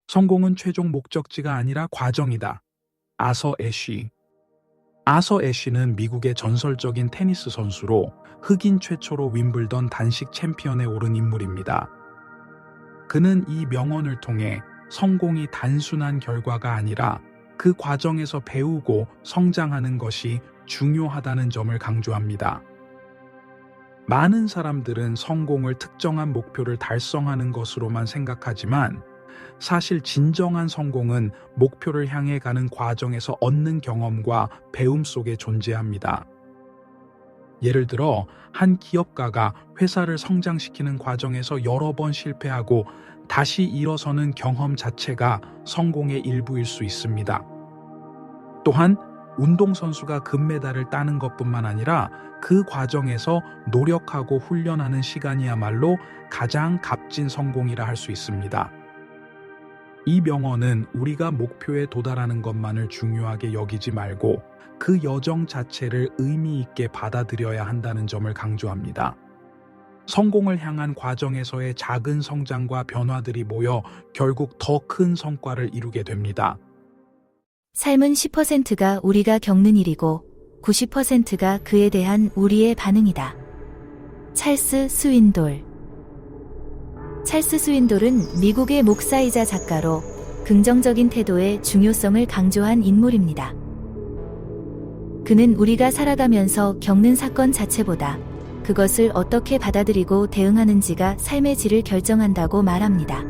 성공은 최종 목적지가 아니라 과정이다. 아서 애쉬. 아서 애쉬는 미국의 전설적인 테니스 선수로 흑인 최초로 윈블던 단식 챔피언에 오른 인물입니다. 그는 이 명언을 통해 성공이 단순한 결과가 아니라 그 과정에서 배우고 성장하는 것이 중요하다는 점을 강조합니다. 많은 사람들은 성공을 특정한 목표를 달성하는 것으로만 생각하지만 사실 진정한 성공은 목표를 향해 가는 과정에서 얻는 경험과 배움 속에 존재합니다. 예를 들어 한 기업가가 회사를 성장시키는 과정에서 여러 번 실패하고 다시 일어서는 경험 자체가 성공의 일부일 수 있습니다. 또한 운동선수가 금메달을 따는 것뿐만 아니라 그 과정에서 노력하고 훈련하는 시간이야말로 가장 값진 성공이라 할 수 있습니다. 이 명언은 우리가 목표에 도달하는 것만을 중요하게 여기지 말고 그 여정 자체를 의미 있게 받아들여야 한다는 점을 강조합니다. 성공을 향한 과정에서의 작은 성장과 변화들이 모여 결국 더 큰 성과를 이루게 됩니다. 삶은 10%가 우리가 겪는 일이고 90%가 그에 대한 우리의 반응이다. 찰스 스윈돌. 찰스 스윈돌은 미국의 목사이자 작가로 긍정적인 태도의 중요성을 강조한 인물입니다. 그는 우리가 살아가면서 겪는 사건 자체보다 그것을 어떻게 받아들이고 대응하는지가 삶의 질을 결정한다고 말합니다.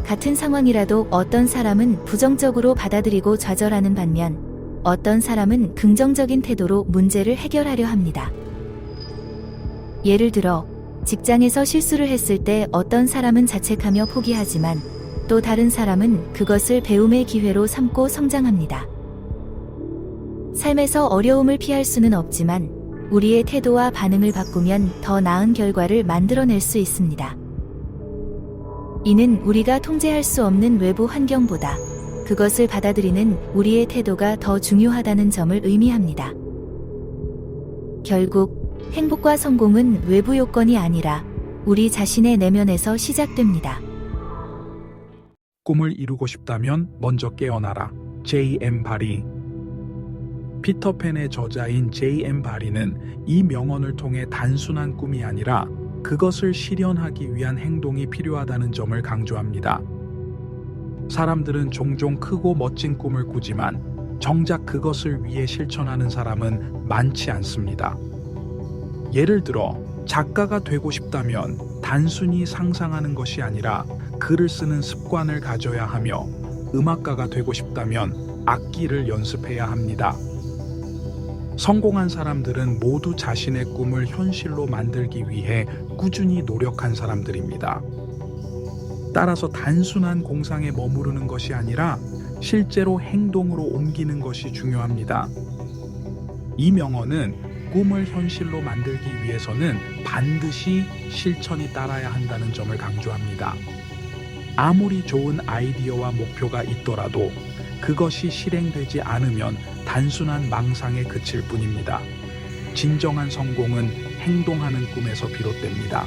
같은 상황이라도 어떤 사람은 부정적으로 받아들이고 좌절하는 반면 어떤 사람은 긍정적인 태도로 문제를 해결하려 합니다. 예를 들어 직장에서 실수를 했을 때 어떤 사람은 자책하며 포기하지만 또 다른 사람은 그것을 배움의 기회로 삼고 성장합니다. 삶에서 어려움을 피할 수는 없지만 우리의 태도와 반응을 바꾸면 더 나은 결과를 만들어낼 수 있습니다. 이는 우리가 통제할 수 없는 외부 환경보다 그것을 받아들이는 우리의 태도가 더 중요하다는 점을 의미합니다. 결국 행복과 성공은 외부 요건이 아니라 우리 자신의 내면에서 시작됩니다. 꿈을 이루고 싶다면 먼저 깨어나라. J.M. 바리. 피터팬의 저자인 J.M. 바리는 이 명언을 통해 단순한 꿈이 아니라 그것을 실현하기 위한 행동이 필요하다는 점을 강조합니다. 사람들은 종종 크고 멋진 꿈을 꾸지만 정작 그것을 위해 실천하는 사람은 많지 않습니다. 예를 들어 작가가 되고 싶다면 단순히 상상하는 것이 아니라 글을 쓰는 습관을 가져야 하며 음악가가 되고 싶다면 악기를 연습해야 합니다. 성공한 사람들은 모두 자신의 꿈을 현실로 만들기 위해 꾸준히 노력한 사람들입니다. 따라서 단순한 공상에 머무르는 것이 아니라 실제로 행동으로 옮기는 것이 중요합니다. 이 명언은 꿈을 현실로 만들기 위해서는 반드시 실천이 따라야 한다는 점을 강조합니다. 아무리 좋은 아이디어와 목표가 있더라도 그것이 실행되지 않으면 단순한 망상에 그칠 뿐입니다. 진정한 성공은 행동하는 꿈에서 비롯됩니다.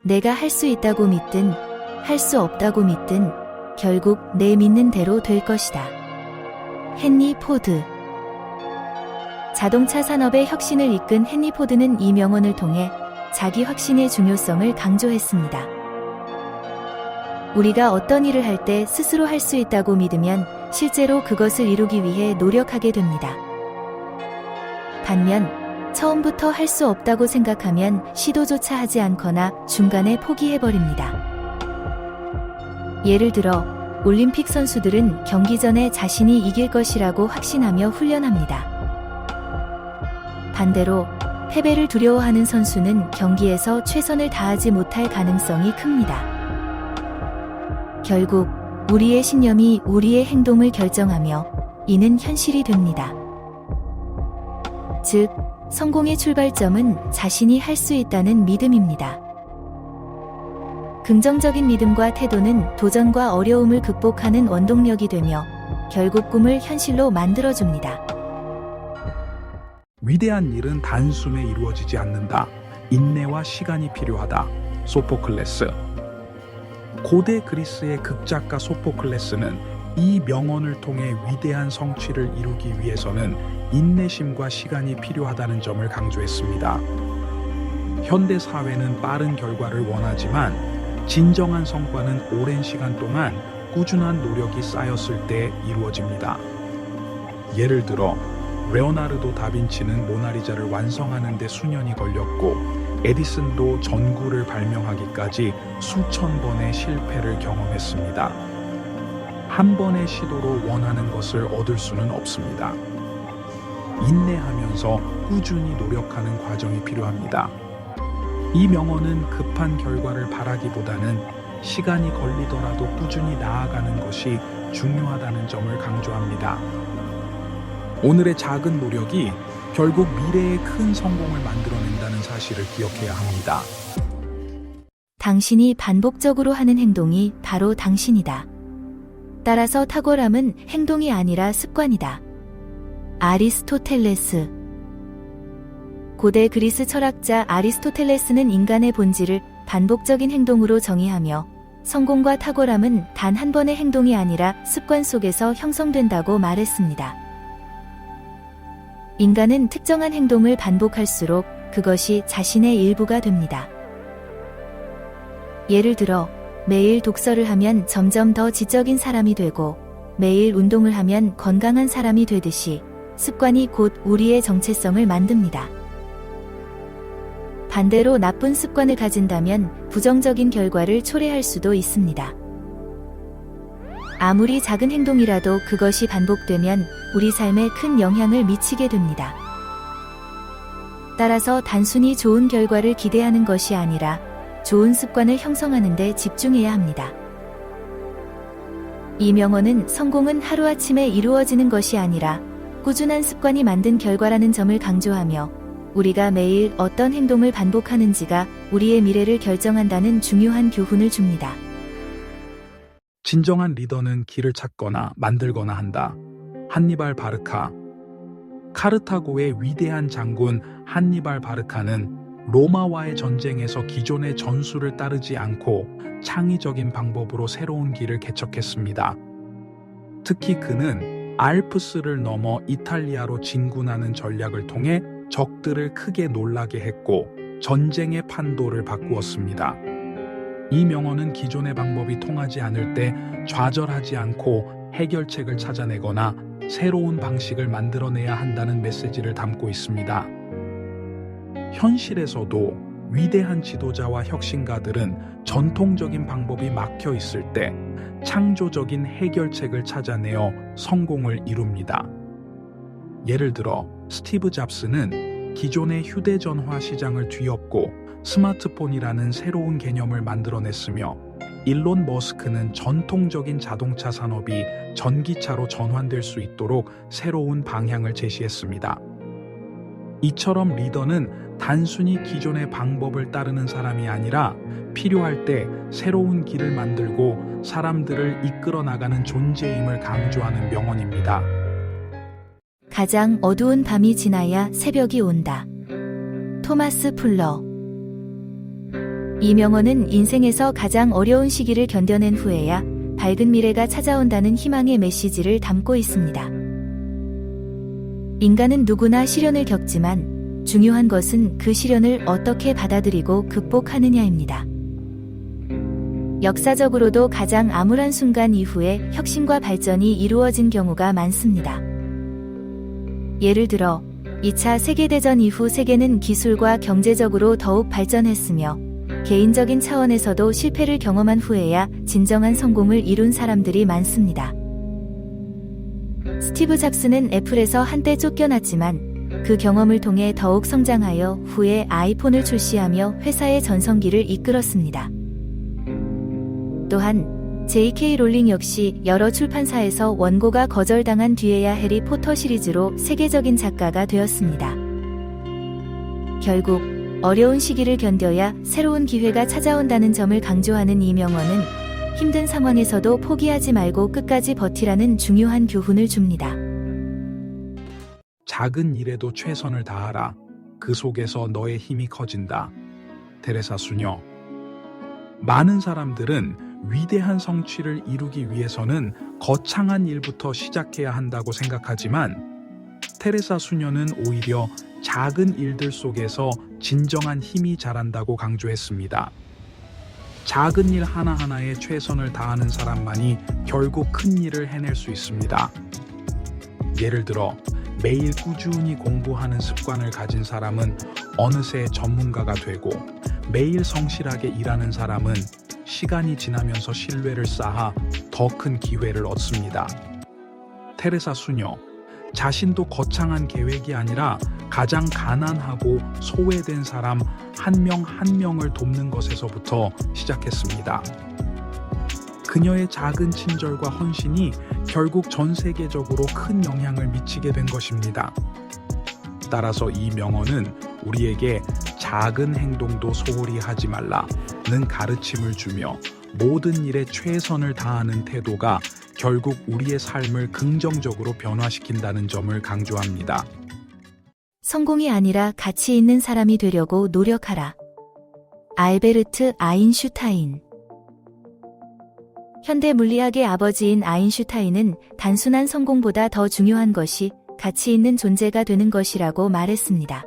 내가 할 수 있다고 믿든 할 수 없다고 믿든 결국 내 믿는 대로 될 것이다. 헨리 포드. 자동차 산업의 혁신을 이끈 헨리 포드는 이 명언을 통해 자기 확신의 중요성을 강조했습니다. 우리가 어떤 일을 할 때 스스로 할 수 있다고 믿으면 실제로 그것을 이루기 위해 노력하게 됩니다. 반면 처음부터 할 수 없다고 생각하면 시도조차 하지 않거나 중간에 포기해버립니다. 예를 들어 올림픽 선수들은 경기 전에 자신이 이길 것이라고 확신하며 훈련합니다. 반대로 패배를 두려워하는 선수는 경기에서 최선을 다하지 못할 가능성이 큽니다. 결국 우리의 신념이 우리의 행동을 결정하며 이는 현실이 됩니다. 즉, 성공의 출발점은 자신이 할 수 있다는 믿음입니다. 긍정적인 믿음과 태도는 도전과 어려움을 극복하는 원동력이 되며 결국 꿈을 현실로 만들어줍니다. 위대한 일은 단숨에 이루어지지 않는다. 인내와 시간이 필요하다. 소포클레스. 고대 그리스의 극작가 소포클레스는 이 명언을 통해 위대한 성취를 이루기 위해서는 인내심과 시간이 필요하다는 점을 강조했습니다. 현대 사회는 빠른 결과를 원하지만 진정한 성과는 오랜 시간 동안 꾸준한 노력이 쌓였을 때 이루어집니다. 예를 들어 레오나르도 다빈치는 모나리자를 완성하는 데 수년이 걸렸고 에디슨도 전구를 발명하기까지 수천 번의 실패를 경험했습니다. 한 번의 시도로 원하는 것을 얻을 수는 없습니다. 인내하면서 꾸준히 노력하는 과정이 필요합니다. 이 명언은 급한 결과를 바라기보다는 시간이 걸리더라도 꾸준히 나아가는 것이 중요하다는 점을 강조합니다. 오늘의 작은 노력이 결국 미래의 큰 성공을 만들어낸다는 사실을 기억해야 합니다. 당신이 반복적으로 하는 행동이 바로 당신이다. 따라서 탁월함은 행동이 아니라 습관이다. 아리스토텔레스. 고대 그리스 철학자 아리스토텔레스는 인간의 본질을 반복적인 행동으로 정의하며 성공과 탁월함은 단 한 번의 행동이 아니라 습관 속에서 형성된다고 말했습니다. 인간은 특정한 행동을 반복할수록 그것이 자신의 일부가 됩니다. 예를 들어 매일 독서를 하면 점점 더 지적인 사람이 되고 매일 운동을 하면 건강한 사람이 되듯이 습관이 곧 우리의 정체성을 만듭니다. 반대로 나쁜 습관을 가진다면 부정적인 결과를 초래할 수도 있습니다. 아무리 작은 행동이라도 그것이 반복되면 우리 삶에 큰 영향을 미치게 됩니다. 따라서 단순히 좋은 결과를 기대하는 것이 아니라 좋은 습관을 형성하는 데 집중해야 합니다. 이 명언은 성공은 하루아침에 이루어지는 것이 아니라 꾸준한 습관이 만든 결과라는 점을 강조하며 우리가 매일 어떤 행동을 반복하는지가 우리의 미래를 결정한다는 중요한 교훈을 줍니다. 진정한 리더는 길을 찾거나 만들거나 한다. 한니발 바르카. 카르타고의 위대한 장군 한니발 바르카는 로마와의 전쟁에서 기존의 전술을 따르지 않고 창의적인 방법으로 새로운 길을 개척했습니다. 특히 그는 알프스를 넘어 이탈리아로 진군하는 전략을 통해 적들을 크게 놀라게 했고 전쟁의 판도를 바꾸었습니다. 이 명언은 기존의 방법이 통하지 않을 때 좌절하지 않고 해결책을 찾아내거나 새로운 방식을 만들어내야 한다는 메시지를 담고 있습니다. 현실에서도 위대한 지도자와 혁신가들은 전통적인 방법이 막혀 있을 때 창조적인 해결책을 찾아내어 성공을 이룹니다. 예를 들어 스티브 잡스는 기존의 휴대전화 시장을 뒤엎고 스마트폰이라는 새로운 개념을 만들어냈으며 일론 머스크는 전통적인 자동차 산업이 전기차로 전환될 수 있도록 새로운 방향을 제시했습니다. 이처럼 리더는 단순히 기존의 방법을 따르는 사람이 아니라 필요할 때 새로운 길을 만들고 사람들을 이끌어 나가는 존재임을 강조하는 명언입니다. 가장 어두운 밤이 지나야 새벽이 온다. 토마스 풀러. 이 명언은 인생에서 가장 어려운 시기를 견뎌낸 후에야 밝은 미래가 찾아온다는 희망의 메시지를 담고 있습니다. 인간은 누구나 시련을 겪지만 중요한 것은 그 시련을 어떻게 받아들이고 극복하느냐입니다. 역사적으로도 가장 암울한 순간 이후에 혁신과 발전이 이루어진 경우가 많습니다. 예를 들어 2차 세계대전 이후 세계는 기술과 경제적으로 더욱 발전했으며 개인적인 차원에서도 실패를 경험한 후에야 진정한 성공을 이룬 사람들이 많습니다. 스티브 잡스는 애플에서 한때 쫓겨났지만 그 경험을 통해 더욱 성장하여 후에 아이폰을 출시하며 회사의 전성기를 이끌었습니다. 또한 J.K. 롤링 역시 여러 출판사에서 원고가 거절당한 뒤에야 해리포터 시리즈로 세계적인 작가가 되었습니다. 결국 어려운 시기를 견뎌야 새로운 기회가 찾아온다는 점을 강조하는 이 명언은 힘든 상황에서도 포기하지 말고 끝까지 버티라는 중요한 교훈을 줍니다. 작은 일에도 최선을 다하라. 그 속에서 너의 힘이 커진다. 테레사 수녀. 많은 사람들은 위대한 성취를 이루기 위해서는 거창한 일부터 시작해야 한다고 생각하지만 테레사 수녀는 오히려 작은 일들 속에서 진정한 힘이 자란다고 강조했습니다. 작은 일 하나하나에 최선을 다하는 사람만이 결국 큰 일을 해낼 수 있습니다. 예를 들어 매일 꾸준히 공부하는 습관을 가진 사람은 어느새 전문가가 되고 매일 성실하게 일하는 사람은 시간이 지나면서 신뢰를 쌓아 더 큰 기회를 얻습니다. 테레사 수녀, 자신도 거창한 계획이 아니라 가장 가난하고 소외된 사람 한 명 한 명을 돕는 것에서부터 시작했습니다. 그녀의 작은 친절과 헌신이 결국 전 세계적으로 큰 영향을 미치게 된 것입니다. 따라서 이 명언은 우리에게 작은 행동도 소홀히 하지 말라는 가르침을 주며 모든 일에 최선을 다하는 태도가 결국 우리의 삶을 긍정적으로 변화시킨다는 점을 강조합니다. 성공이 아니라 가치 있는 사람이 되려고 노력하라. 알베르트 아인슈타인. 현대 물리학의 아버지인 아인슈타인은 단순한 성공보다 더 중요한 것이 가치 있는 존재가 되는 것이라고 말했습니다.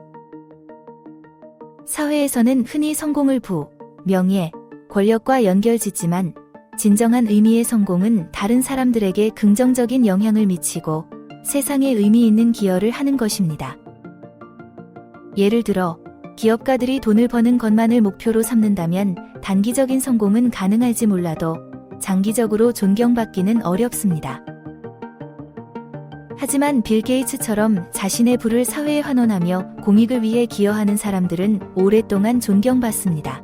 사회에서는 흔히 성공을 명예, 권력과 연결짓지만 진정한 의미의 성공은 다른 사람들에게 긍정적인 영향을 미치고 세상에 의미 있는 기여를 하는 것입니다. 예를 들어 기업가들이 돈을 버는 것만을 목표로 삼는다면 단기적인 성공은 가능할지 몰라도 장기적으로 존경받기는 어렵습니다. 하지만 빌 게이츠처럼 자신의 부를 사회에 환원하며 공익을 위해 기여하는 사람들은 오랫동안 존경받습니다.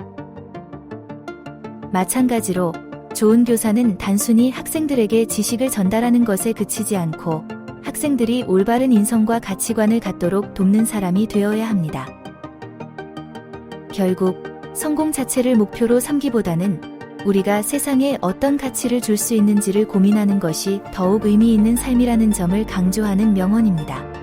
마찬가지로 좋은 교사는 단순히 학생들에게 지식을 전달하는 것에 그치지 않고 학생들이 올바른 인성과 가치관을 갖도록 돕는 사람이 되어야 합니다. 결국 성공 자체를 목표로 삼기보다는 우리가 세상에 어떤 가치를 줄 수 있는지를 고민하는 것이 더욱 의미 있는 삶이라는 점을 강조하는 명언입니다.